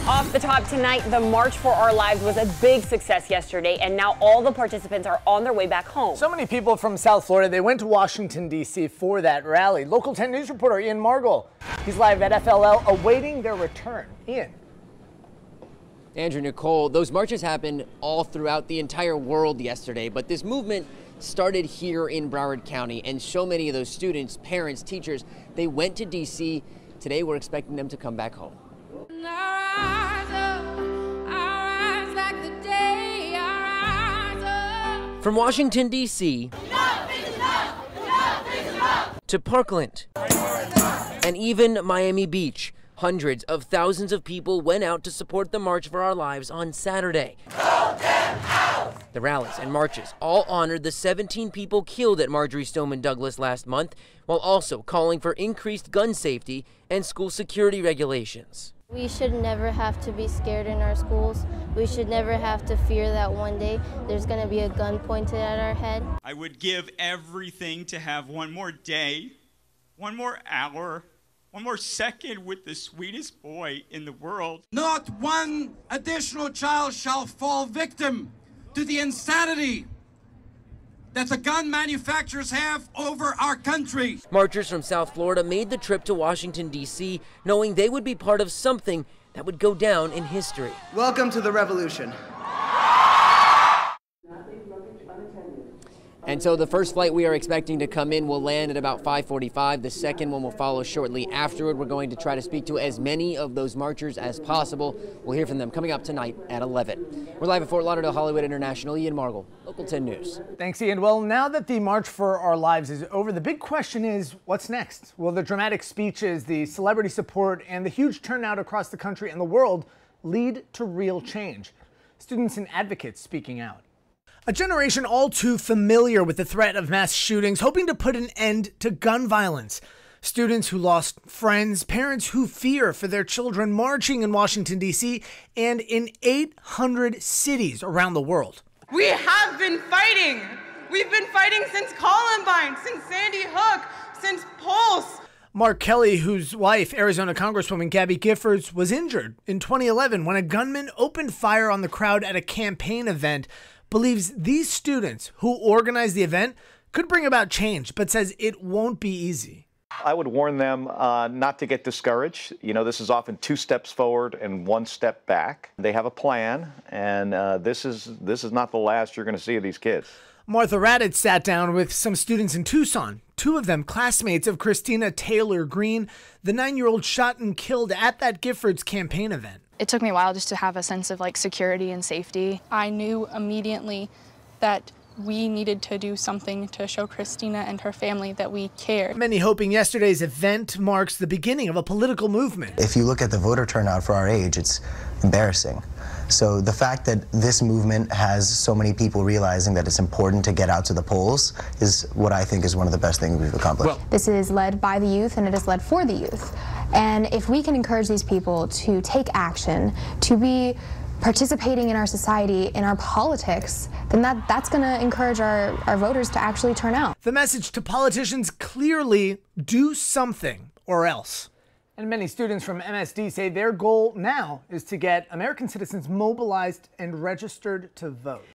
Off the top tonight, the March for Our Lives was a big success yesterday, and now all the participants are on their way back home. So many people from South Florida, they went to Washington, D.C. for that rally. Local 10 News reporter Ian Margol, he's live at FLL awaiting their return. Ian. Andrew, Nicole, those marches happened all throughout the entire world yesterday, but this movement started here in Broward County, and so many of those students, parents, teachers, they went to D.C. Today, we're expecting them to come back home. From Washington, D.C. to Parkland and even Miami Beach, hundreds of thousands of people went out to support the March for Our Lives on Saturday. The rallies and marches all honored the 17 people killed at Marjory Stoneman Douglas last month, while also calling for increased gun safety and school security regulations. We should never have to be scared in our schools. We should never have to fear that one day there's going to be a gun pointed at our head. I would give everything to have one more day, one more hour, one more second with the sweetest boy in the world. Not one additional child shall fall victim to the insanity that the gun manufacturers have over our country. Marchers from South Florida made the trip to Washington, D.C., knowing they would be part of something that would go down in history. Welcome to the revolution. And so the first flight we are expecting to come in will land at about 5:45. The second one will follow shortly afterward. We're going to try to speak to as many of those marchers as possible. We'll hear from them coming up tonight at 11. We're live at Fort Lauderdale Hollywood International. Ian Margol, Local 10 News. Thanks, Ian. Well, now that the March for Our Lives is over, the big question is, what's next? Will the dramatic speeches, the celebrity support, and the huge turnout across the country and the world lead to real change? Students and advocates speaking out. A generation all too familiar with the threat of mass shootings, hoping to put an end to gun violence. Students who lost friends, parents who fear for their children, marching in Washington, D.C. and in 800 cities around the world. We have been fighting. We've been fighting since Columbine, since Sandy Hook, since Pulse. Mark Kelly, whose wife, Arizona Congresswoman Gabby Giffords, was injured in 2011 when a gunman opened fire on the crowd at a campaign event, believes these students who organized the event could bring about change, but says it won't be easy. I would warn them not to get discouraged. You know, this is often 2 steps forward and 1 step back. They have a plan, and this is not the last you're going to see of these kids. Martha Raddatz sat down with some students in Tucson, 2 of them classmates of Christina Taylor Greene, the 9-year-old shot and killed at that Giffords campaign event. It took me a while just to have a sense of security and safety. I knew immediately that we needed to do something to show Christina and her family that we care. Many hoping yesterday's event marks the beginning of a political movement. If you look at the voter turnout for our age, it's embarrassing. So the fact that this movement has so many people realizing that it's important to get out to the polls is what I think is one of the best things we've accomplished. This is led by the youth, and it is led for the youth. And if we can encourage these people to take action, to be participating in our society, in our politics, then that's going to encourage our voters to actually turn out. The message to politicians clearly: do something or else. And many students from MSD say their goal now is to get American citizens mobilized and registered to vote.